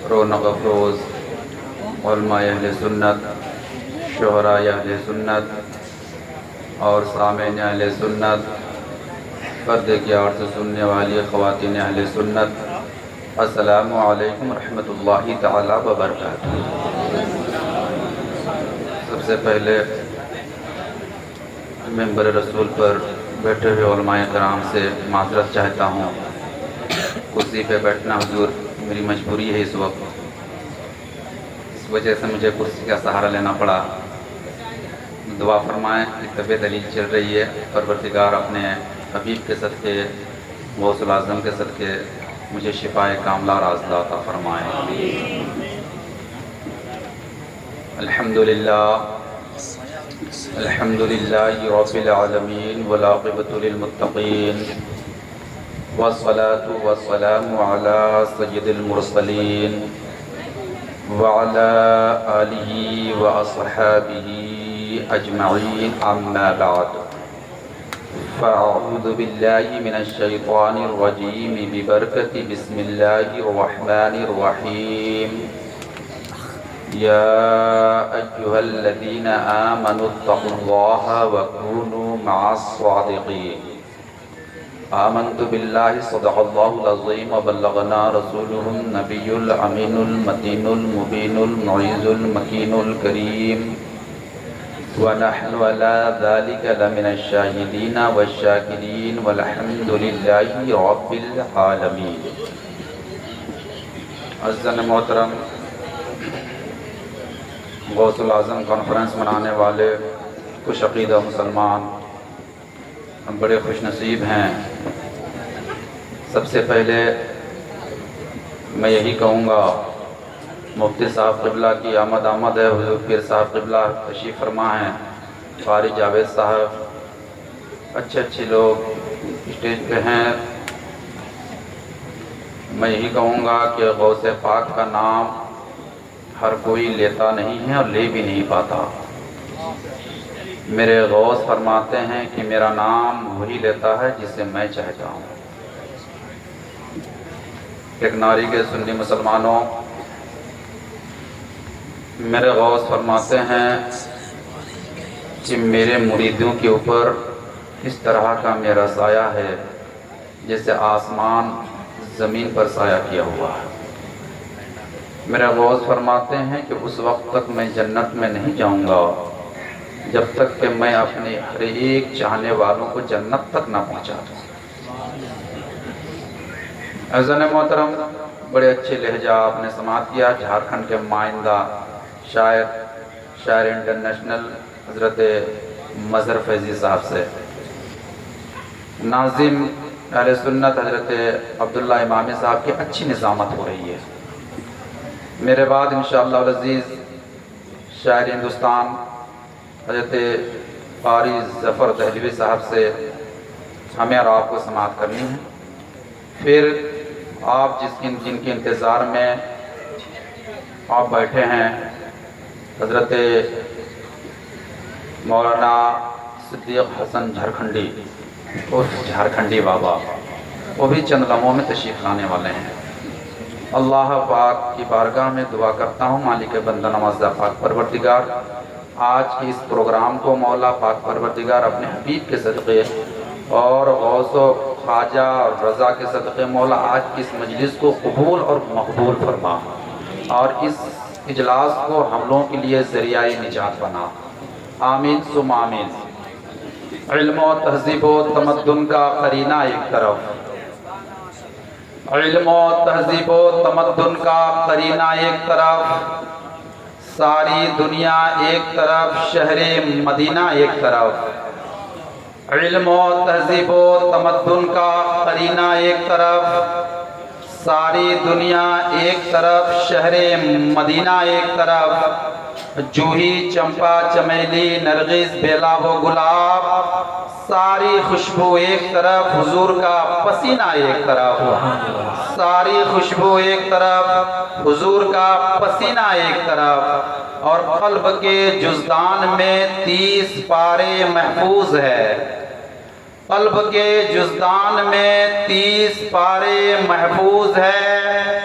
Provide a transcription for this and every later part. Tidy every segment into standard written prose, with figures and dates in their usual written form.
رونق افروز علماء اہل سنت، شہراء اہل سنت اور سامعین اہل سنت، پردے کی آڑ سے سننے والی خواتین اہل سنت، السلام علیکم ورحمۃ اللہ تعالی وبرکاتہ۔ سب سے پہلے منبر رسول پر بیٹھے ہوئے علماء کرام سے معذرت چاہتا ہوں، کرسی پہ بیٹھنا حضور میری مجبوری ہے اس وقت، اس وجہ سے مجھے کرسی کا سہارا لینا پڑا۔ دعا فرمائیں کہ طبیعت علیل چل رہی ہے، پروردگار اپنے حبیب کے صدقے، غوث الاعظم کے صدقے مجھے شفائے کاملہ اور عاجلہ عطا فرمائیں۔ الحمدللہ الحمدللہ رب العالمین والعاقبۃ للمتقین والصلاة والسلام علی سید المرسلین وعلی آلہ واصحابہ اجمعین، اما بعد فاعوذ باللہ من الشیطان الرجیم ببرکت بسم اللہ الرحمن الرحیم۔ یا ایہا الذین آمنوا اتقوا اللہ وکونوا مع الصادقین۔ آمنت باللہ صدق اللہ العظیم وبلغنا رسولہ النبی الامین المتین المبین المعیز المکین الکریم، ونحن على ذلك لمن الشاہدین والشاکرین والحمد للہ رب العالمین۔ عزیزان محترم، غوث الاعظم کانفرنس منانے والے خوش عقیدہ مسلمان بڑے خوش نصیب ہیں۔ سب سے پہلے میں یہی کہوں گا، مفتی صاحب قبلہ کی آمد ہے، حضور پیر صاحب قبلہ تشریف فرما ہیں، قاری جاوید صاحب، اچھے لوگ اسٹیج پہ ہیں۔ میں یہی کہوں گا کہ غوث پاک کا نام ہر کوئی لیتا نہیں ہے اور لے بھی نہیں پاتا۔ میرے غوث فرماتے ہیں کہ میرا نام وہی لیتا ہے جسے میں چاہتا ہوں۔ ایک ناری کے سنی مسلمانوں، میرے غوث فرماتے ہیں کہ میرے مریدوں کے اوپر اس طرح کا میرا سایہ ہے جیسے آسمان زمین پر سایہ کیا ہوا ہے۔ میرے غوث فرماتے ہیں کہ اس وقت تک میں جنت میں نہیں جاؤں گا جب تک کہ میں اپنے ہر ایک چاہنے والوں کو جنت تک نہ پہنچا دوں۔ عزیزان محترم، بڑے اچھے لہجہ آپ نے سماعت کیا، جھارکھنڈ کے مائندہ شاعر انٹرنیشنل حضرت مظہر فیضی صاحب سے، ناظم اہل سنت حضرت عبداللہ امامی صاحب کی اچھی نظامت ہو رہی ہے۔ میرے بعد انشاءاللہ العزیز شاعر ہندوستان حضرت قاری ظفر دہلوی صاحب سے ہمیں اور آپ کو سماعت کرنی ہے۔ پھر آپ جن کے انتظار میں آپ بیٹھے ہیں، حضرت مولانا صدیق حسن جھارکھنڈی جھارکھنڈی بابا، وہ بھی چند لمحوں میں تشریف لانے والے ہیں۔ اللہ پاک کی بارگاہ میں دعا کرتا ہوں، مالک بندہ نوازہ پاک پروردگار آج کی اس پروگرام کو مولا پاک پروردگار اپنے حبیب کے صدقے اور غوث و خواجہ اور رضا کے صدقے مولا آج کی اس مجلس کو قبول اور مقبول فرما، اور اس اجلاس کو ہم لوگوں کے لیے ذریعہ نجات بنا، آمین ثم آمین۔ علم و تہذیب و تمدن کا قرینہ ایک طرف، علم و تہذیب و تمدن کا قرینہ ایک طرف، ساری دنیا ایک طرف، شہر مدینہ ایک طرف۔ علم و تہذیب و تمدن کا قرینہ ایک طرف، ساری دنیا ایک طرف، شہر مدینہ ایک طرف، جوہی چمپا چمیلی نرگس بیلا و گلاب، ساری خوشبو ایک طرف، حضور کا پسینہ ایک طرف، ساری خوشبو ایک طرف، حضور کا پسینہ ایک طرف، اور قلب کے جزدان میں 30 پارے محفوظ ہے، قلب کے جزدان میں 30 پارے محفوظ ہے،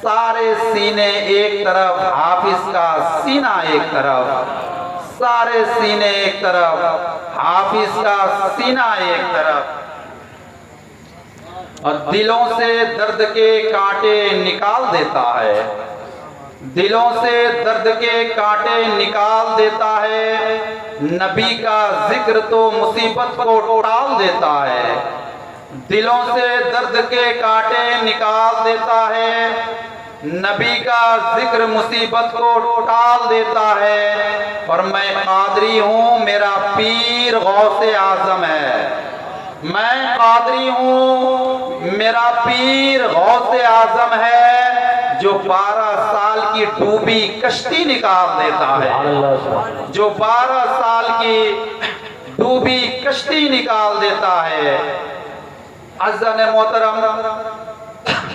سارے سینے ایک طرف، حافظ کا سینہ ایک طرف، سارے سینے ایک طرف، حافظ کا سینہ ایک طرف، اور دلوں سے درد کے کانٹے نکال دیتا ہے، دلوں سے درد کے کانٹے نکال دیتا ہے، نبی کا ذکر تو مصیبت کو ٹال دیتا ہے، دلوں سے درد کے کانٹے نکال دیتا ہے، نبی کا ذکر مصیبت کو ٹال دیتا ہے، اور میں قادری ہوں، میرا پیر غوث اعظم ہے، میں قادری ہوں، میرا پیر غوث اعظم ہے، جو 12 سال کی ڈوبی کشتی نکال دیتا ہے، جو 12 سال کی ڈوبی کشتی نکال دیتا ہے۔ عزیزان محترم،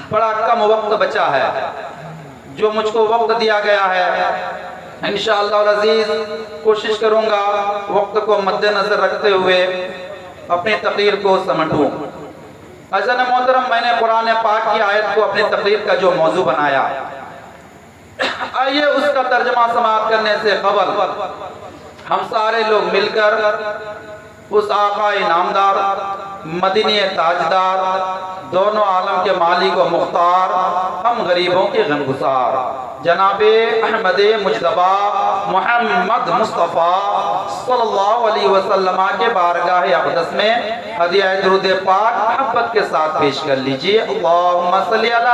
بڑا کم وقت بچا ہے جو مجھ کو وقت دیا گیا ہے، انشاءاللہ العزیز کوشش کروں گا وقت کو مد نظر رکھتے ہوئے اپنی تقریر کو سمٹوں۔ عزیزان محترم، میں نے قرآن پاک کی آیت کو اپنی تقریر کا جو موضوع بنایا، آئیے اس کا ترجمہ سماعت کرنے سے قبل ہم سارے لوگ مل کر اس آقا نامدار، مدینی تاجدار، دونوں عالم کے مالک و مختار، ہم غریبوں کے غمگسار، جناب احمد مجتبی محمد مصطفیٰ صلی اللہ علیہ وسلم کے بارگاہ اقدس میں ہدیہ درود پاک محبت کے ساتھ پیش کر لیجئے۔ اللہم صلی علی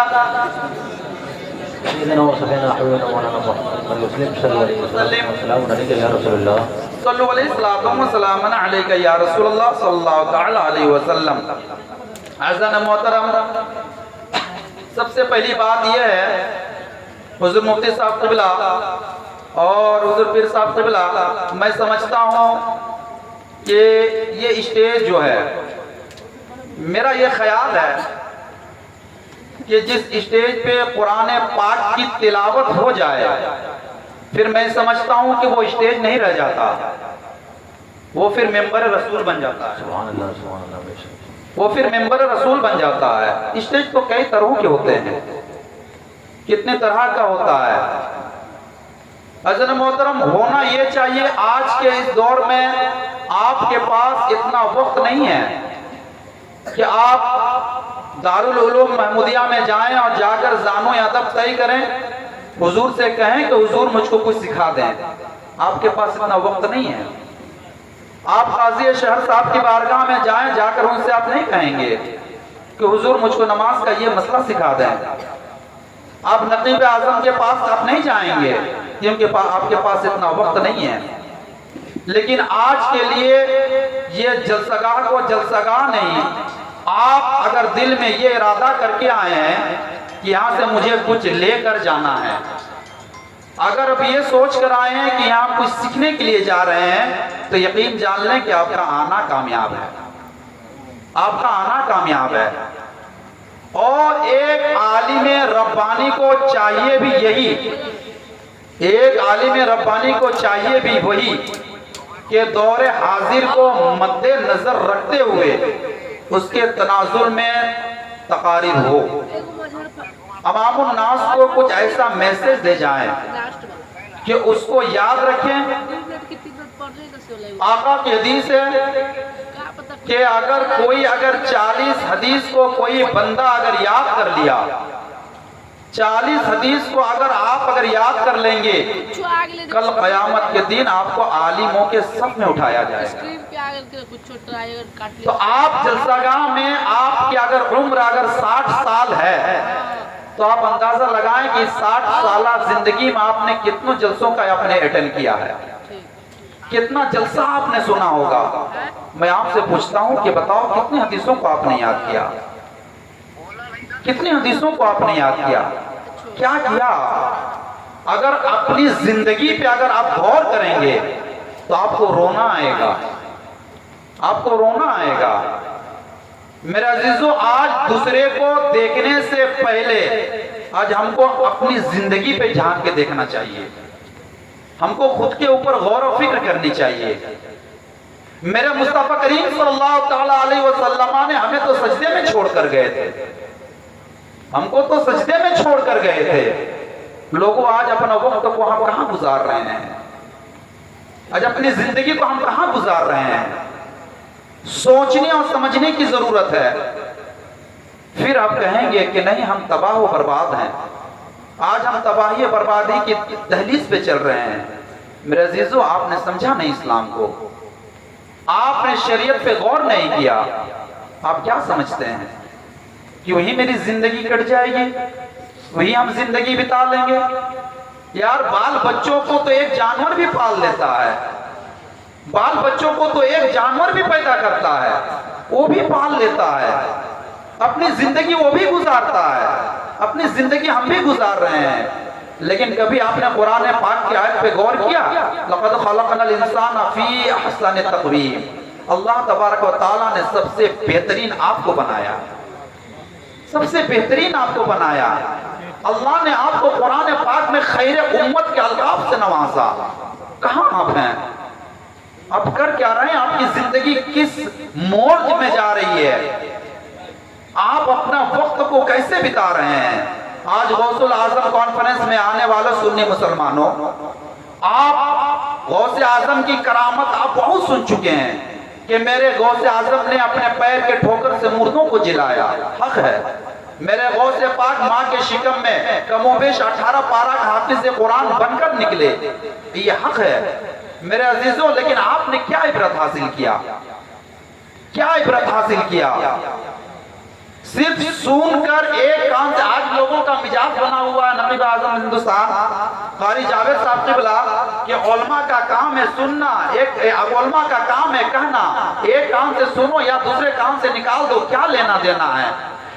سیدنا و سبحانہ حبیبنا مولانا محمد وسلم صلی اللہ علیہ وسلم السلام علیکم یا رسول اللہ صلو علیہ السلام و سلام علیکہ یا رسول اللہ صلی اللہ تعالی علیہ وسلم۔ عزیزان محترم، سب سے پہلی بات یہ ہے، حضور مفتی صاحب قبلہ اور حضور پیر صاحب قبلہ، میں سمجھتا ہوں کہ یہ اسٹیج جو ہے، میرا یہ خیال ہے کہ جس اسٹیج پہ قرآن پاک کی تلاوت ہو جائے، پھر میں سمجھتا ہوں کہ وہ اسٹیج نہیں رہ جاتا، وہ پھر ممبر رسول بن جاتا ہے، سبحان اللہ بے شک، وہ پھر ممبر رسول بن جاتا ہے۔ اسٹیج تو کئی طرح کے ہوتے ہیں، کتنے طرح کا ہوتا ہے۔ عزیزان محترم، ہونا یہ چاہیے، آج کے اس دور میں آپ کے پاس اتنا وقت نہیں ہے کہ آپ دارالعلوم محمودیہ میں جائیں اور جا کر زانو ادب طے کریں، حضور سے کہیں کہ حضور مجھ کو کچھ سکھا دیں۔ آپ کے پاس اتنا وقت نہیں ہے۔ آپ قاضی شہر صاحب کی بارگاہ میں جائیں، جا کر ان سے آپ نہیں کہیں گے کہ حضور مجھ کو نماز کا یہ مسئلہ سکھا دیں۔ آپ نقیب اعظم کے پاس آپ نہیں جائیں گے کیونکہ آپ کے پاس اتنا وقت نہیں ہے۔ لیکن آج کے لیے یہ جلسگاہ کو جلسگاہ نہیں، آپ اگر دل میں یہ ارادہ کر کے آئے ہیں کہ یہاں سے مجھے کچھ لے کر جانا ہے، اگر اب یہ سوچ کر آئے ہیں کہ یہاں کچھ سیکھنے کے لیے جا رہے ہیں، تو یقین جان لیں کہ آپ کا آنا کامیاب ہے، آپ کا آنا کامیاب ہے۔ اور ایک عالم ربانی کو چاہیے بھی یہی، ایک عالم ربانی کو چاہیے بھی وہی کہ دور حاضر کو مد نظر رکھتے ہوئے اس کے تناظر میں تقاریر ہو، عوام الناس کو کچھ ایسا میسج دے جائیں کہ اس کو یاد رکھیں۔ آقا کی حدیث ہے کہ اگر 40 حدیث کو کوئی بندہ اگر یاد کر لیا، 40 حدیث کو اگر یاد کر لیں گے، کل قیامت کے دن آپ کو عالموں کے صف میں اٹھایا جائے گا۔ تو آپ جلسگاہ میں آپ کی اگر عمر 60 سال ہے تو آپ اندازہ لگائیں کہ 60 سالہ زندگی میں آپ نے کتنے جلسوں کا آپ نے اٹینڈ کیا ہے، کتنا جلسہ آپ نے سنا ہوگا۔ میں آپ سے پوچھتا ہوں کہ بتاؤ کتنی حدیثوں کو آپ نے یاد کیا، کتنی حدیثوں کو آپ نے یاد کیا، کیا کیا؟ اگر اپنی زندگی پہ اگر آپ غور کریں گے تو آپ کو رونا آئے گا، آپ کو رونا آئے گا۔ میرے عزیزو، آج دوسرے کو دیکھنے سے پہلے آج ہم کو اپنی زندگی پہ جھانک کے دیکھنا چاہیے، ہم کو خود کے اوپر غور و فکر کرنی چاہیے۔ میرے مصطفیٰ کریم صلی اللہ تعالی علیہ وسلم نے ہمیں تو سجدے میں چھوڑ کر گئے تھے، ہم کو تو سجدے میں چھوڑ کر گئے تھے. لوگوں آج اپنا وقت کو ہم کہاں گزار رہے ہیں؟ آج اپنی زندگی کو ہم کہاں گزار رہے ہیں؟ سوچنے اور سمجھنے کی ضرورت ہے. پھر آپ کہیں گے کہ نہیں ہم تباہ و برباد ہیں. آج ہم تباہی و بربادی کی دہلیز پہ چل رہے ہیں. میرے عزیزو، آپ نے سمجھا نہیں اسلام کو، آپ نے شریعت پہ غور نہیں کیا. آپ کیا سمجھتے ہیں کہ وہی میری زندگی کٹ جائے گی، وہی ہم زندگی بتا لیں گے؟ یار بال بچوں کو تو ایک جانور بھی پال لیتا ہے، بال بچوں کو تو ایک جانور بھی پیدا کرتا ہے، وہ بھی پال لیتا ہے، اپنی زندگی وہ بھی گزارتا ہے. اپنی زندگی ہم بھی گزار رہے ہیں. لیکن کبھی آپ نے قرآن پاک کی آیت پہ غور کیا؟ لَقَدْ خَلَقْنَا الْإِنسَانَ فِي أَحْسَنِ تَقْوِيمٍ. اللہ تبارک و تعالیٰ نے سب سے بہترین آپ کو بنایا، سب سے بہترین آپ کو بنایا. اللہ نے آپ کو قرآن پاک میں خیر امت کے القاب سے نوازا. کہاں آپ ہیں؟ آپ کر کیا رہے ہیں؟ آپ کی زندگی کس موڑ میں جا رہی ہے؟ آپ اپنا وقت کو کیسے بتا رہے ہیں؟ آج غوث الاعظم کانفرنس میں آنے والے سنی مسلمانوں، آپ غوث اعظم کی کرامت آپ بہت سن چکے ہیں کہ میرے غوث اعظم نے اپنے پیر کے ٹھوکر سے مردوں کو جلایا. حق ہے. میرے غوث پاک ماں کے شکم میں کم و بیش 18 پارہ حافظ قرآن بن کر نکلے. یہ حق ہے میرے عزیزوں. لیکن آپ نے کیا عبرت حاصل کیا؟ کیا عبرت حاصل کیا؟ صرف سن کر ایک کام سے. آج لوگوں کا مزاج بنا ہوا ہے، نقیب اعظم ہندوستان قاری جاوید صاحب قبلہ، کہ علماء کا کام ہے سننا، علماء کا کام ہے کہنا، ایک کام سے سنو یا دوسرے کام سے نکال دو، کیا لینا دینا ہے؟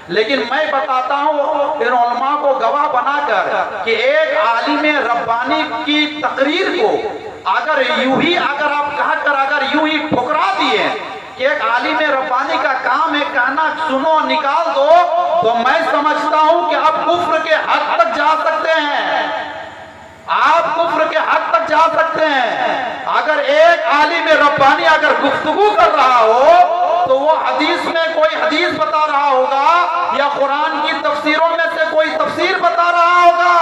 لیکن میں بتاتا ہوں ان علماء کو گواہ بنا کر کہ ایک عالم ربانی کی تقریر کو اگر یوں ہی اگر آپ کہا کر اگر یوں ہی ٹھکرا دیے کہ ایک عالم ربانی کا کام ہے کہنا سنو نکال دو، تو میں سمجھتا ہوں کہ آپ کفر کے حد تک جا سکتے ہیں. آپ کفر کے حد تک جا سکتے ہیں. اگر ایک عالم ربانی اگر گفتگو کر رہا ہو تو وہ حدیث میں کوئی حدیث بتا رہا ہوگا یا قرآن کی تفسیروں میں سے کوئی تفسیر بتا رہا ہوگا.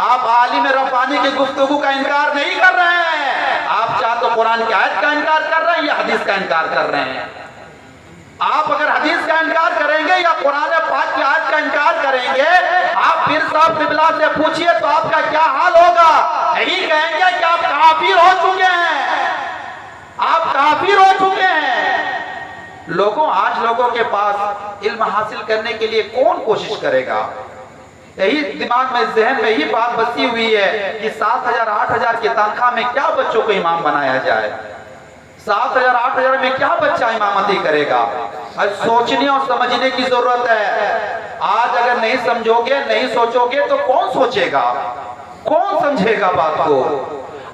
آپ عالم ربانی کی گفتگو کا انکار نہیں کر رہے ہیں. آپ چاہے تو قرآن کی آیت کا انکار کر رہے ہیں یا حدیث کا انکار کر رہے ہیں. آپ اگر حدیث کا انکار کریں گے یا قرآن پاک کی آیت کا انکار کریں گے، آپ پیر صاحب قبلہ سے پوچھئے تو آپ کا کیا حال ہوگا؟ یہی کہیں گے کہ آپ کافر ہو چکے ہیں، آپ کافر ہو چکے ہیں. آج لوگوں کے پاس علم حاصل کرنے کے لیے کون کوشش کرے گا؟ یہی دماغ میں ذہن میں ہی بات بسی ہوئی ہے کہ 7,000 8,000 کی تنخواہ میں کیا بچوں کو امام بنایا جائے؟ 7,000 8,000 میں کیا بچہ امامتی کرے گا؟ آج سوچنے اور سمجھنے کی ضرورت ہے. آج اگر نہیں سمجھو گے نہیں سوچو گے تو کون سوچے گا؟ کون سمجھے گا بات کو؟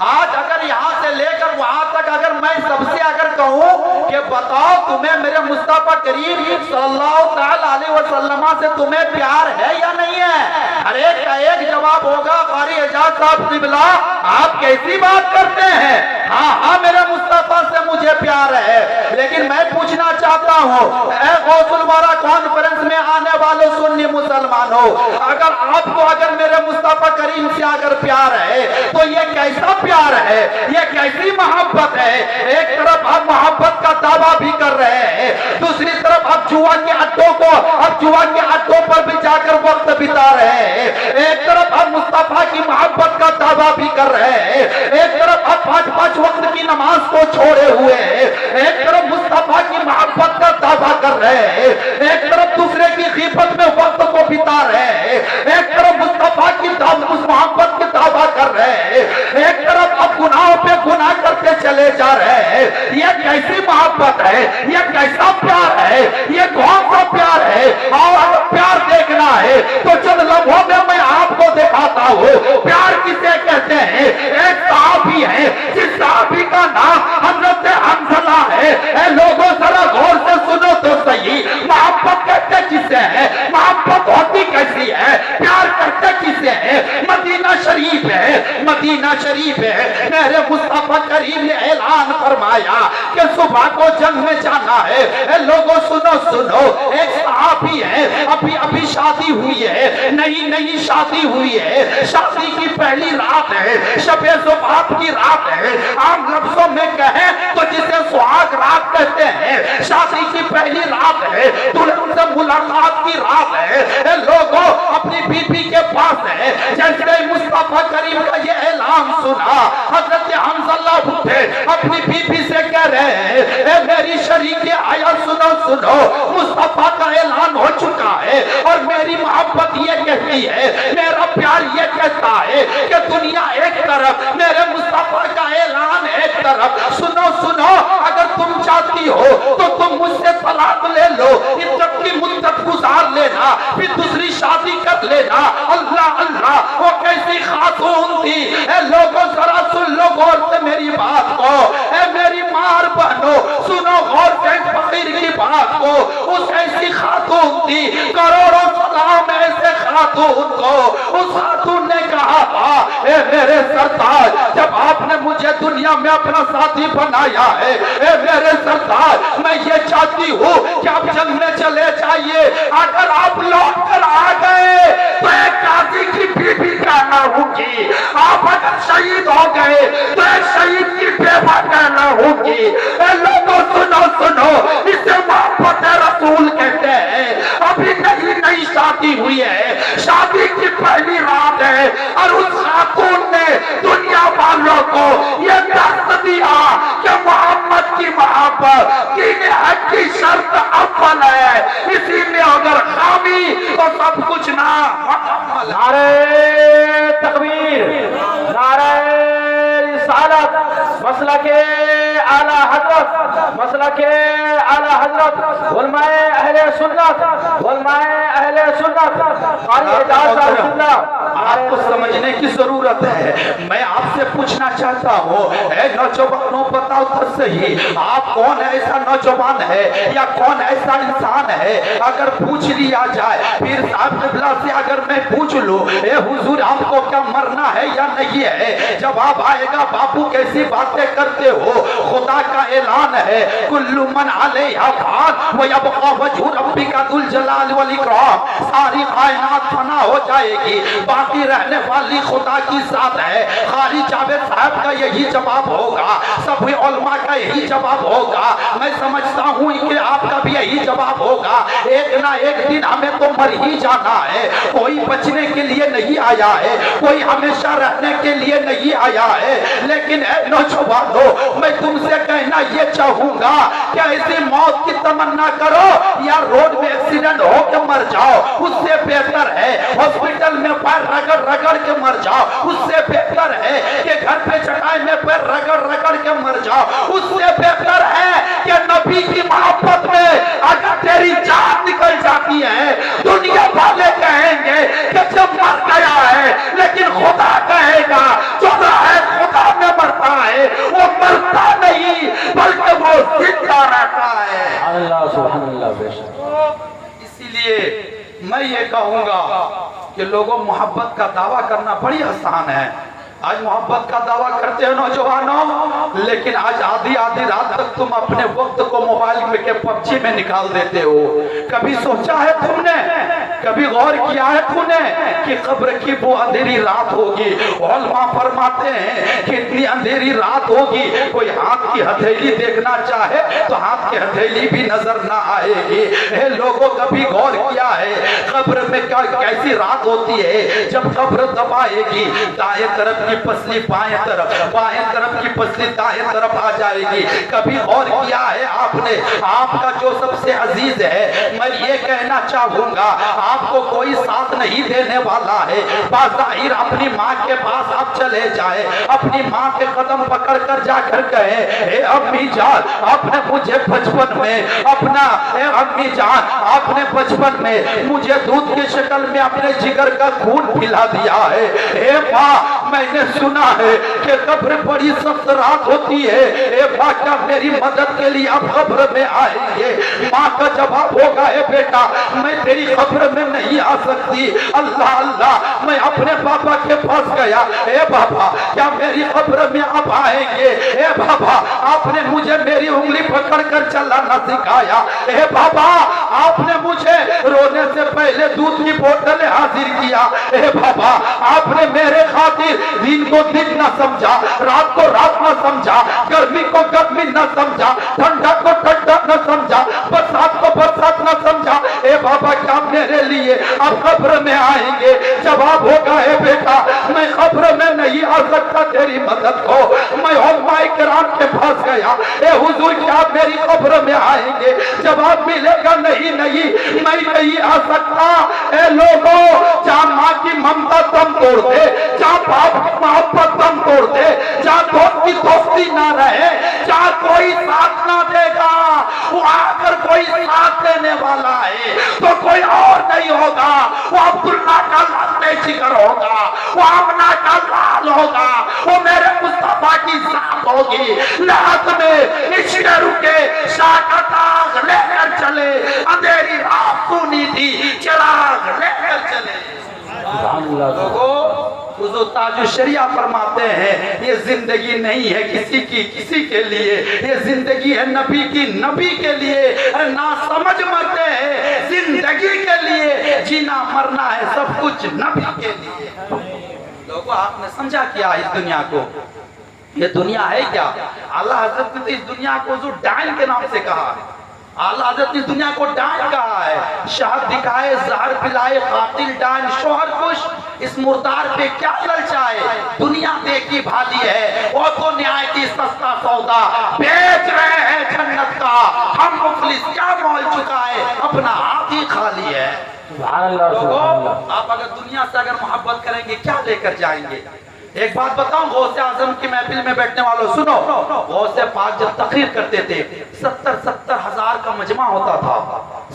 آج اگر یہاں سے لے کر وہاں تک اگر میں سب سے اگر کہوں کہ بتاؤ تمہیں میرے مصطفیٰ کریم صلی اللہ علیہ وسلم سے تمہیں پیار ہے یا نہیں ہے؟ ہر ایک کا ایک جواب ہوگا قاری اعجاز صاحب قبلہ آپ کیسی بات کرتے ہیں؟ ہاں میرے مصطفیٰ سے مجھے پیار ہے. لیکن میں پوچھنا چاہتا ہوں اے غوث الورا کانفرنس میں آنے والوں سنی مسلمانوں، اگر آپ کو اگر میرے مصطفیٰ کریم سے اگر پیار ہے تو یہ کیسا پیار ہے؟ یہ کیسی محبت ہے؟ ایک طرف آپ محبت کا دعویٰ بھی کر رہے ہیں، دوسری طرف آپ جوا کے اڈوں پر بھی جا کر وقت بتا رہے ہیں. ایک طرف آپ مصطفیٰ کی محبت کا دعویٰ بھی کر رہے ہیں، ایک طرف آپ 5 وقت کی نماز کو چھوڑے ہوئے ہیں، ایک طرف مصطفیٰ کی محبت کا دعویٰ کر رہے ہیں، ایک طرف دوسرے کی غیبت میں وقت کو بتا رہے ہیں، ایک طرف مصطفیٰ کی محبت کی دعویٰ کر رہے ہیں، ایک طرف اب گناہوں پہ گناہ کرتے چلے جا رہے ہیں. یہ کیسی محبت ہے؟ یہ کیسا پیار ہے؟ یہ کون سا پیار ہے؟ اور اگر پیار دیکھنا ہے تو چند لمحوں میں میں آپ کو دکھاتا ہوں پیار کسے کہتے ہیں. ایک صحابی ہے جس صحابی کا نام حضرت حنظلہ ہے. اے لوگوں ذرا غور سے سنو تو صحیح، محبت کہتے کسے ہیں؟ محبت ہوتی کیسی ہے؟ پیار کرتے کسے ہیں؟ مدینہ شریف ہے، مدینہ شریف ہے۔ میرے مصطفیٰ کریم نے اعلان فرمایا کہ صبح کو جنگ میں جانا ہے۔ اے لوگوں سنو سنو، ایک صحابی ہے، ابھی شادی ہوئی ہے، نئی شادی ہوئی ہے، شادی کی پہلی رات ہے، شب زفاف کی رات ہے، عام لفظوں میں کہیں تو جسے سہاگ رات کہتے ہیں۔ شادی کی پہلی رات ہے، دلہن سے ملاقات کی رات ہے۔ اے لوگوں اپنی بیوی کے پاس ہے، جیسے مصطفیٰ کریم کا یہ اعلان سنا، حضرت حنظلہ اٹھے، اپنی بیوی سے کہہ رہے ہیں اے میری شریک آیا سنو سنو، مصطفیٰ کا اعلان ہو چکا ہے اور میری محبت یہ کہتی ہے، میرا پیار یہ کہتا ہے کہ دنیا ایک طرف، میرے مصطفیٰ کا اعلان ایک طرف۔ سنو سنو، اگر تم چاہتی ہو تو تم مجھ سے طلاق لے لو، عدت کی مدت گزار لینا، پھر دوسری شادی کر لینا۔ اللہ اللہ، وہ کیسی خاتون تھی! اے لوگوں ذرا سن لو غور سے میری بات کو، اے میری مار بہنو سنو غور سے اس فقیر کی بات کو۔ اس ایسی خاتون تھی، کروڑوں سلام ایسے خاتون کو۔ اس خاتون نے کہا تھا اے میرے سردار، جب آپ نے مجھے دنیا میں اپنا ساتھی بنایا ہے، اے میرے سردار میں یہ چاہتی ہوں کہ آپ جنگ میں چلے جائیے، اگر آپ لوٹ کر آ گئے تو ایک قاضی کی بیوی کہنا ہوگی، آپ اگر شہید ہو گئے تو ایک شہید کی بیوہ کہنا ہوگی۔ اے لوگوں سنو سنو، اسے محبت رسول کہتے ہیں۔ ابھی نئی شادی ہوئی ہے، شادی کی پہلی رات ہے، اور اس خاتون نے دنیا والوں کو یہ درس دیا کہ محمد کی محبت دین حق کی شرط اول ہے، اسی میں اگر خامی تو سب کچھ نہ مکمل۔ نعرہ تکبیر، نعرہ رسالت، مسلک اعلی حضرت، مسلک اعلی حضرت، علماء اہل سنت، علماء اہل سنت، قاری اعجاز اللہ۔ آپ کو سمجھنے کی ضرورت ہے، میں آپ سے پوچھنا چاہتا ہوں اے نوجوانوں بتاؤ تو صحیح، آپ کون ایسا نوجوان ہے یا کون ایسا انسان ہے اگر پوچھ لیا جائے پیر صاحب قبلہ سے، اگر میں پوچھ لوں اے حضور آپ کو کیا مرنا ہے یا نہیں ہے، جواب آئے گا باپو کیسی باتیں کرتے ہو، خدا کا اعلان ہے کل من علیہا فان ویبقى وجہ ربک ذو الجلال والاکرام، ساری کائنات فنا ہو جائے گی، باقی رہنے والی خدا کی ذات ہے۔ قاری جاوید صاحب کا یہی جواب ہوگا، سبھی علماء کا یہی جواب ہوگا، میں سمجھتا ہوں کہ آپ کا بھی یہی جواب ہوگا، ایک نہ ایک دن ہمیں تو مر ہی جانا ہے، کوئی بچنے کے لیے نہیں آیا ہے، کوئی ہمیشہ رہنے کے لیے نہیں آیا ہے۔ لیکن اے نوجوانوں میں تم سے کہنا یہ چاہوں گا کہ ایسی موت کی تمنا کرو یا روڈ میں ایکسیڈنٹ ہو کے مر جاؤ، اس سے بہتر ہے ہاسپٹل میں پیر رگڑ کے مر جاؤ، اس سے بہتر ہے کہ گھر پہ چٹائی میں پیر رگڑ کے مر جاؤ، اس سے بہتر ہے کہ نبی کی محبت میں اگر تیری جان نکل جاتی ہے، دنیا والے کہیں گے کہ جب مر گیا ہے، لیکن خدا کہے گا جو ہے خدا میں مرتا ہے، وہ مرتا نہیں بلکہ وہ زندہ رہتا ہے۔ اللہ سبحان اللہ بے شک۔ اسی لیے میں یہ کہوں گا کہ لوگوں محبت کا دعویٰ کرنا بڑی آسان ہے، آج محبت کا دعویٰ کرتے ہیں نوجوانوں، لیکن آج آدھی رات تک تم اپنے وقت کو موبائل میں کے پبجی میں نکال دیتے ہو۔ کبھی سوچا ہے تم نے، کبھی غور کیا ہے تم نے کہ قبر کی وہ اندھیری رات ہوگی، علماء فرماتے ہیں کہ اتنی اندھیری رات ہوگی کوئی ہاتھ کی ہتھیلی دیکھنا چاہے تو ہاتھ کی ہتھیلی بھی نظر نہ آئے گی۔ اے لوگوں کبھی غور کیا ہے قبر میں کیسی رات ہوتی ہے جب قبر دبائے گی، دائیں طرف کی پسلی بائیں طرف کی پسلی دائیں طرف آ جائے گی۔ کبھی غور کیا ہے آپ نے، آپ کا جو سب سے عزیز ہے، میں یہ کہنا چاہوں گا آپ کو کوئی ساتھ نہیں دینے والا ہے، بظاہر اپنی ماں کے پاس آپ چلے جائیں، اپنی ماں کے قدم پکڑ کر جا کر کہیں اے امی جان آپ نے مجھے بچپن میں اے امی جان آپ نے بچپن میں مجھے دودھ کی شکل میں اپنے جگر کا خون پلا دیا ہے، اے ماں میں نے سنا ہے کہ قبر بڑی سخت رات ہوتی ہے، اے باقا میری مدد کے لیے آپ قبر میں آئیں گے؟ ماں کا جواب ہوگا اے بیٹا میں تیری قبر میں نہیں آ سکتی، اللہ اللہ میں اپنے بابا کے پاس گیا، اے بابا کیا میری قبر میں آپ آئیں گے؟ اے بابا آپ نے مجھے میری انگلی پکڑ کر چلانا سکھایا، اے بابا آپ نے مجھے رونے سے پہلے دودھ کی بوتل حاضر کیا، اے بابا آپ نے میرے خاطر دن کو دن نہ سمجھا، رات کو رات نہ سمجھا، گرمی کو گرمی نہ سمجھا، ٹھنڈا کو ٹھنڈا نہ سمجھا، برسات کو برسات نہ سمجھا، اے بابا کیا میرے لیے آپ قبر میں آئیں گے؟ جواب ہوگا اے بیٹا میں قبر میں نہیں آ سکتا تیری مدد کو، میں علماء کرام کے پاس گیا، اے حضور کیا میری قبر میں آئیں گے؟ جواب ملے گا نہیں نہیں میں نہیں آ سکتا۔ اے لوگوں جہاں ماں کی ممتا تم توڑ دے، جہاں باپ کی محبت تم توڑ دے، جہاں دوست کی دوستی نہ رہے، جہاں کوئی ساتھ نہ دے گا، وہاں اگر کوئی ساتھ دینے والا ہے تو کوئی اور نہیں ہوگا، وہ عبداللہ کا لازمِ جگر ہوگا، وہ آمنہ کا لال ہوگا، وہ میرے مصطفیٰ کی ذات ہوگی۔ لحظ میں عشق رکے شاہ کا داغ لے کر چلے، اندھیری رات سونی تھی چراغ لے کر چلے۔ لوگوں حضور تاج الشریعہ فرماتے ہیں یہ زندگی نہیں ہے کسی کی کسی کے لیے، یہ زندگی ہے نبی کی نبی کے لیے، نا سمجھ مرتے ہیں زندگی کے لیے، جینا مرنا ہے سب کچھ نبی کے لیے۔ لوگوں آپ نے سمجھا کیا اس دنیا کو؟ یہ دنیا ہے کیا؟ اعلیٰ حضرت نے اس دنیا کو حضور ڈائن کے نام سے کہا ہے، اعلیٰ حضرت نے اس دنیا کو ڈائن کہا ہے، شہد دکھائے زہر پلائے قاتل ڈائن شوہر کش، اس مردار پہ کیا للچائے، دنیا دیکھی بھالی ہے وہ تو نہایت سستا سودا، بیچ رہے ہیں جنت کا ہم مفلس، کیا مول چکا ہے اپنا ہاتھ ہی خالی ہے۔ لوگوں آپ اگر دنیا سے اگر محبت کریں گے کیا لے کر جائیں گے؟ ایک بات بتاؤں غوث اعظم کی محفل میں بیٹھنے والوں سنو، غوث پاک جب تقریر کرتے تھے 70 ہزار کا مجمع ہوتا تھا،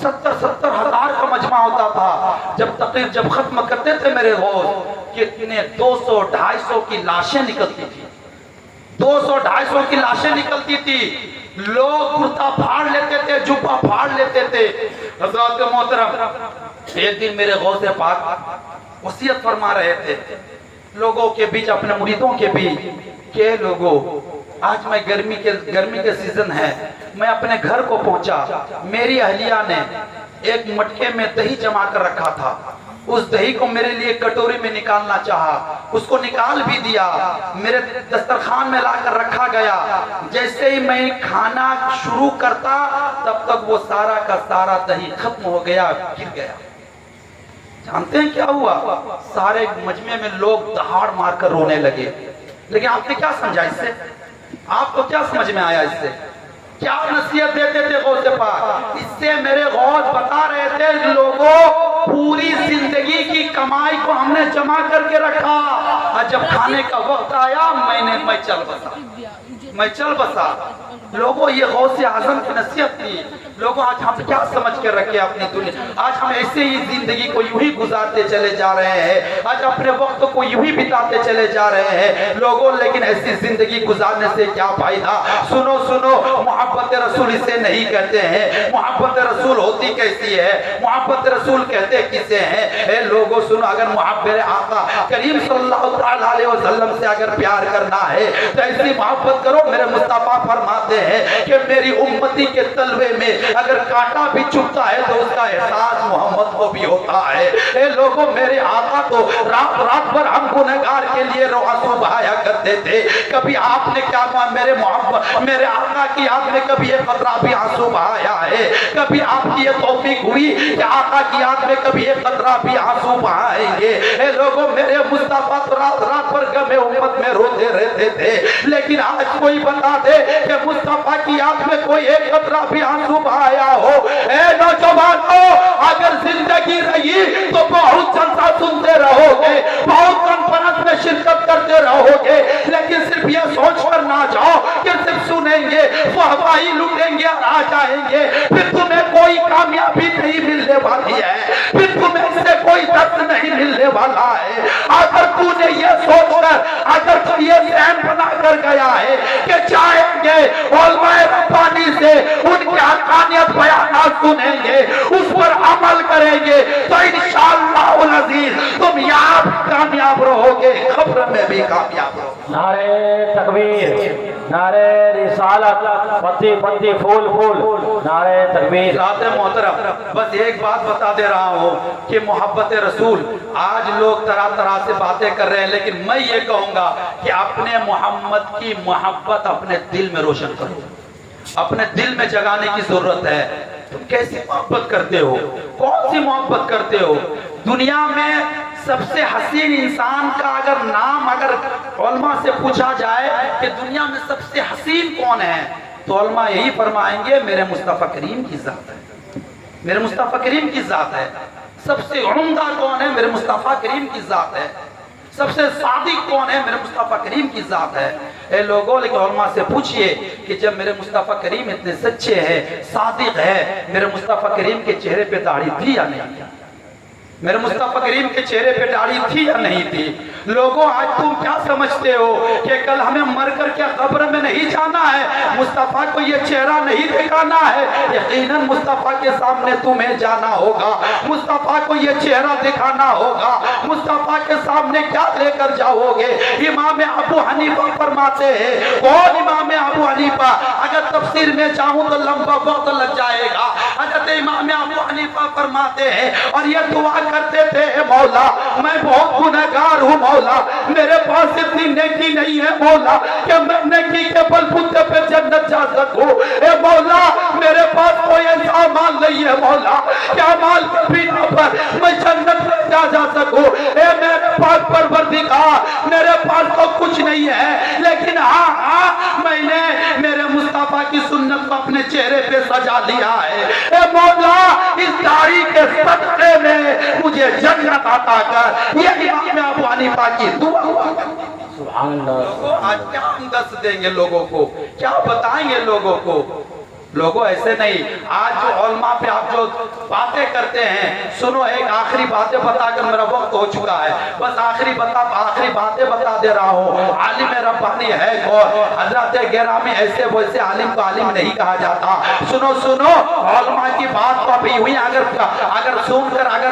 70 ہزار کا مجمع ہوتا تھا، جب تقریر جب ختم کرتے تھے میرے غوث کتنے 200-250 کی لاشیں نکلتی تھی، 200-250 کی لاشیں نکلتی تھی، لوگ کرتا پھاڑ لیتے تھے، جبہ پھاڑ لیتے تھے۔ حضرات محترم ایک دن میرے غوث پاک وصیت فرما رہے تھے لوگوں کے بیچ، اپنے مریدوں کے بیچ کہ لوگوں آج میں گرمی کے سیزن ہے، میں اپنے گھر کو پہنچا، میری اہلیہ نے ایک مٹکے میں دہی جما کر رکھا تھا، اس دہی کو میرے لیے کٹوری میں نکالنا چاہا، اس کو نکال بھی دیا، میرے دسترخوان میں لا کر رکھا گیا، جیسے ہی میں کھانا شروع کرتا تب تک وہ سارا کا سارا دہی ختم ہو گیا، گر گیا۔ جانتے ہیں کیا ہوا؟ سارے مجمع میں لوگ دہاڑ مار کر رونے لگے۔ لیکن آپ نے کیا سمجھا اس سے؟ آپ کو کیا سمجھ میں آیا اس سے؟ کیا نصیحت دیتے تھے غوث پاک؟ اس سے میرے غوث بتا رہے تھے لوگوں پوری زندگی کی کمائی کو ہم نے جمع کر کے رکھا، اور جب کھانے کا وقت آیا میں چل بسا۔ لوگوں یہ غوث اعظم کی نصیحت تھی۔ لوگوں آج ہم کیا سمجھ کر رکھے اپنی دنیا؟ آج ہم ایسے ہی زندگی کو یوں ہی گزارتے چلے جا رہے ہیں، آج اپنے وقت کو یوں ہی بتاتے چلے جا رہے ہیں لوگوں، لیکن ایسی زندگی گزارنے سے کیا فائدہ؟ سنو سنو، محبت رسول اسے نہیں کہتے ہیں، محبت رسول ہوتی کیسی ہے؟ محبت رسول کہتے کسے ہیں؟ اے لوگوں سنو، اگر محبت آقا کریم صلی اللہ علیہ وسلم سے اگر پیار کرنا ہے تو ایسی محبت کرو۔ میرے مصطفیٰ فرماتے ہیں کہ میری امتی کے تلوے میں اگر کانٹا بھی چبھتا ہے تو اس کا احساس محمد کو بھی ہوتا ہے۔ اے لوگوں میرے آقا تو رات رات بھر ہم گنہگار کے لیے آنسو بہایا کرتے تھے، کبھی آپ نے کیا میرے محبت میرے آقا کی یاد میں کبھی ایک قطرہ بھی آنسو بہایا ہے؟ کبھی آپ کی یہ توفیق ہوئی کہ آقا کی یاد میں کبھی ایک قطرہ بھی آنسو بہائیں گے؟ اے لوگوں میرے مصطفیٰ تو رات رات بھر غم امت میں روتے رہتے تھے، لیکن آج کوئی بتا دے کہ مصطفیٰ کی یاد میں کوئی ایک قطرہ بھی آنسو بہایا ہو؟ اے نوجوانوں اگر زندگی رہی تو بہت جلسہ سنتے رہو گے، بہت کانفرنس میں شرکت کرتے رہو گے، لیکن صرف یہ سوچ کر نہ جاؤ کہ صرف سنیں گے، واہواہی لوٹیں گے اور آ جائیں گے، پھر تمہیں کوئی کامیابی نہیں ملنے والی ہے، پھر تمہیں اس سے کوئی درد نہیں ملنے والا ہے۔ اگر تو نے یہ سوچ کر پر اگر تو یہ ذہن بنا کر گیا ہے کہ چاہیں گے علماء ربانی سے ان کی حقانیت بیانات سنیں گے، اس پر عمل کریں گے، تو انشاءاللہ العزیز تم یہاں بھی کامیاب رہو گے، قبر میں بھی کامیاب رہو گے۔ نعرہ تکبیر، نعرہ رسالت، پتی پتی پھول پھول، نعرہ تکبیر۔ ذات محترم بس ایک بات بتا دے رہا ہوں کہ محبت رسول، آج لوگ طرح طرح سے باتیں کر رہے ہیں، لیکن میں یہ کہوں گا کہ اپنے محمد کی محبت اپنے دل میں روشن کرو، اپنے دل میں جگانے کی ضرورت ہے۔ تم کیسی محبت کرتے ہو؟ کون سی محبت کرتے ہو؟ دنیا میں سب سے حسین انسان کا اگر نام اگر علماء سے پوچھا جائے کہ دنیا میں سب سے حسین کون ہے، تو علماء یہی فرمائیں گے میرے مصطفیٰ کریم کی ذات ہے، میرے مصطفیٰ کریم کی ذات ہے۔ سب سے عمدہ کون ہے؟ میرے مصطفیٰ کریم کی ذات ہے۔ سب سے صادق کون ہے؟ میرے مصطفیٰ کریم کی ذات ہے۔ اے لوگوں، لیکن علماء سے پوچھئے کہ جب میرے مصطفیٰ کریم اتنے سچے ہیں، صادق ہے، میرے مصطفیٰ کریم کے چہرے پہ داڑھی تھی یا نہیں تھی؟ میرے مصطفیٰ کریم کے چہرے پہ داڑھی تھی یا نہیں تھی؟ لوگوں، آج تم کیا سمجھتے ہو کہ کل ہمیں مر کر کیا قبر میں نہیں جانا ہے؟ مصطفیٰ کو یہ چہرہ نہیں دکھانا ہے؟ یقیناً مصطفیٰ کے سامنے تمہیں جانا ہوگا، مصطفیٰ کو یہ چہرہ دکھانا ہوگا۔ مصطفیٰ کے سامنے کیا لے کر جاؤ گے؟ امام ابو حنیفہ فرماتے ہیں، کون امام ابو حنیفہ؟ اگر تفسیر میں جاؤں تو لمبا وقت لگ جائے گا۔ حضرت امام ابو حنیفہ فرماتے ہیں اور یہ دعا کرتے تھے، مولا میں بہت گنہگار ہوں، مولا میرے پاس اتنی نیکی نہیں ہے مولا کہ میں نیکی کے بل بوتے پہ جنت جا سکوں۔ اے مولا میرے پاس کوئی ایسا مال نہیں ہے مولا کہ مال کے بنا پر میں جنت میں جا سکوں۔ اے میرے پاس پروردگار، میرے پاس تو کچھ نہیں ہے، لیکن ہاں میں نے میرے مصطفیٰ کی سنت کو اپنے چہرے پہ سجا لیا ہے۔ اے مولا اس داڑھی کے صدقے میں مجھے جنت عطا کر۔ یہ امام ابو حنیفہ کی دعا۔ سبحان اللہ۔ آج کیا ہم دس دیں گے لوگوں کو؟ کیا بتائیں گے لوگوں کو؟ لوگوں ایسے نہیں۔ آج جو علماء پہ آپ جو باتیں کرتے ہیں، سنو ایک آخری باتیں بتا کر میرا وقت ہو چکا ہے، بس آخری باتیں بتا دے رہا ہوں۔ عالم ربانی ہے کون؟ حضرت گرامی، ایسے ویسے عالم کو عالم نہیں کہا جاتا۔ سنو علماء کی بات کو ابھی ہوئی، اگر سن کر اگر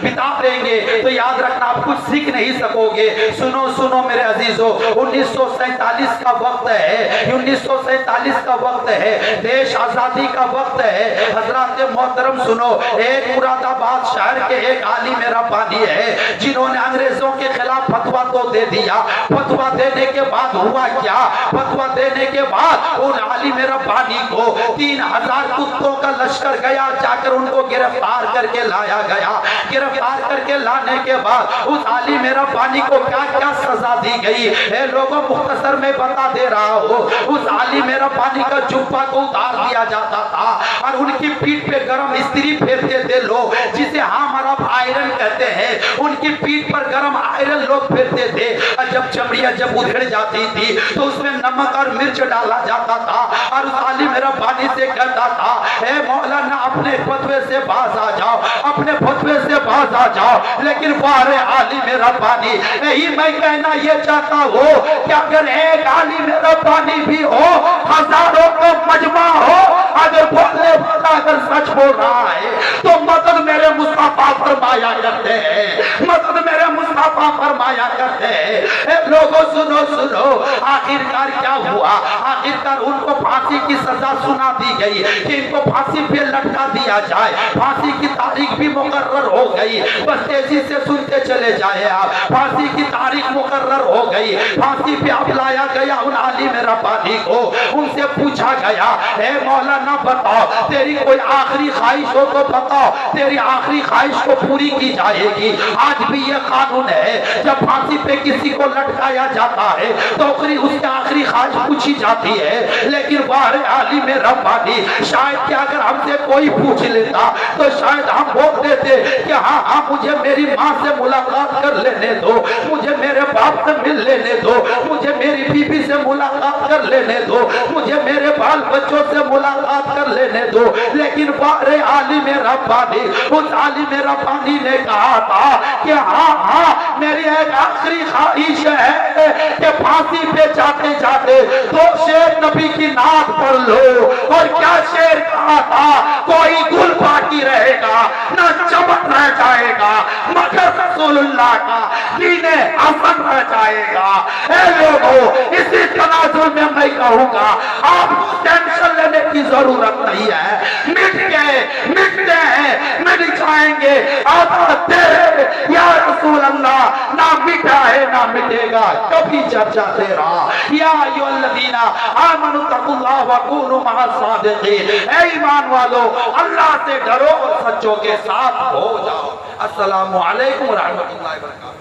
بتا دیں گے تو یاد رکھنا آپ کچھ سیکھ نہیں سکو گے۔ سنو میرے عزیزو، 1947 کا وقت ہے، 1947 کا وقت ہے، دیش آزادی کا وقت ہے۔ حضرات محترم سنو، ایک مراد آباد شہر کے ایک عالم ربانی ہے جنہوں نے انگریزوں کے خلاف فتویٰ تو دے دیا۔ فتویٰ دینے کے بعد ہوا کیا؟ فتویٰ دینے کے بعد ان عالم ربانی کو 3000 کتوں کا لشکر گیا، جا کر ان کو گرفتار کر کے لایا گیا۔ گرفتار کر کے لانے کے بعد اس عالم ربانی کو کیا کیا سزا دی گئی؟ اے لوگوں، مختصر میں بتا دے رہا ہوں، اس عالم ربانی کا جبہ کو اتار دیا جاتا تھا اور ان کی پیٹھ پہ گرم استری پھیرتے تھے لوگ، جسے ہم عرب آئرن کہتے ہیں۔ ان کی پیٹھ پر گرم آئرن لوگ پھیرتے تھے، اور جب چمڑیاں جب ادھڑ جاتی تھی تو اس میں نمک اور مرچ ڈالا جاتا تھا، اور اس عالم ربانی سے کہتا تھا، اے مولانا اپنے فتوے سے باز آ جاؤ، اپنے فتوے سے باز آ جاؤ۔ لیکن بارے عالم ربانی، یہی میں کہنا یہ چاہتا ہوں کہ اگر ایک عالم ربانی بھی ہو، ہزاروں کا مجمع ہو، اگر بولنے والا اگر سچ بول رہا ہے تو مدد میرے مصطفیٰ فرمایا کرتے ہیں، مدد میرے مصطفیٰ فرمایا کرتے ہیں۔ اے لوگوں سنو، آخرکار کیا ہوا؟ آخرکار ان کو پھانسی کی سزا سنا دی گئی کہ ان کو پھانسی پہ لٹکا دیا جائے۔ پھانسی کی تاریخ بھی مقرر ہو گئی، بس تیزی سے سنتے چلے جائے آپ۔ پھانسی کی تاریخ مقرر ہو گئی، پھانسی پہ اب لایا گیا ان عالم ربانی کو۔ ان سے پوچھا گیا، اے مولانا بتاؤ تیری کوئی آخری خواہش ہو تو بتاؤ، تیری آخری خواہش کو پوری کی جائے گی۔ آج بھی یہ قانون ہے، جب پھانسی پہ کسی کو لٹکایا جاتا ہے تو اس کی آخری خواہش پوچھی جاتی ہے۔ لیکن بارے عالم ربانی، شاید کہ اگر ہم سے کوئی پوچھ لیتا تو شاید ہم بول دیتے کہ ہاں مجھے میری ماں سے ملاقات کر لینے دو، مجھے میرے باپ سے مل لینے دو، مجھے میری بیوی سے ملاقات کر لینے دو، مجھے میرے بال بچوں سے ملاقات کر لینے دو۔ لیکن بارے عالم ربانی، اس عالم ربانی نے کہا تھا کہ ہاں میری ایک آخری خواہش ہے کہ پھانسی پہ جاتے جاتے دو شعر نبی کی نعت پڑھ لو. اور کیا شعر کہا تھا؟ کوئی گل باقی رہے گا نہ چمک رہ جائے گا مگر رسول اللہ کا دین حسن رہ جائے گا. اے لوگوں اسی تناظر میں میں کہوں گا آپ کو ٹینشن لینے کی ضرورت نہیں ہے. مٹتے ہیں مٹ جائیں گے. آباد تیرے یا رسول اللہ نہ مٹا ہے نہ مٹے گا کبھی چرچا تیرا. یا ایھا الذین آمنوا اتقوا اللہ وکونوا مع الصادقین. اے ایمان والو اللہ سے ڈرو اور سچوں کے ساتھ ہو جاؤ. السلام علیکم ورحمۃ اللہ وبرکاتہ.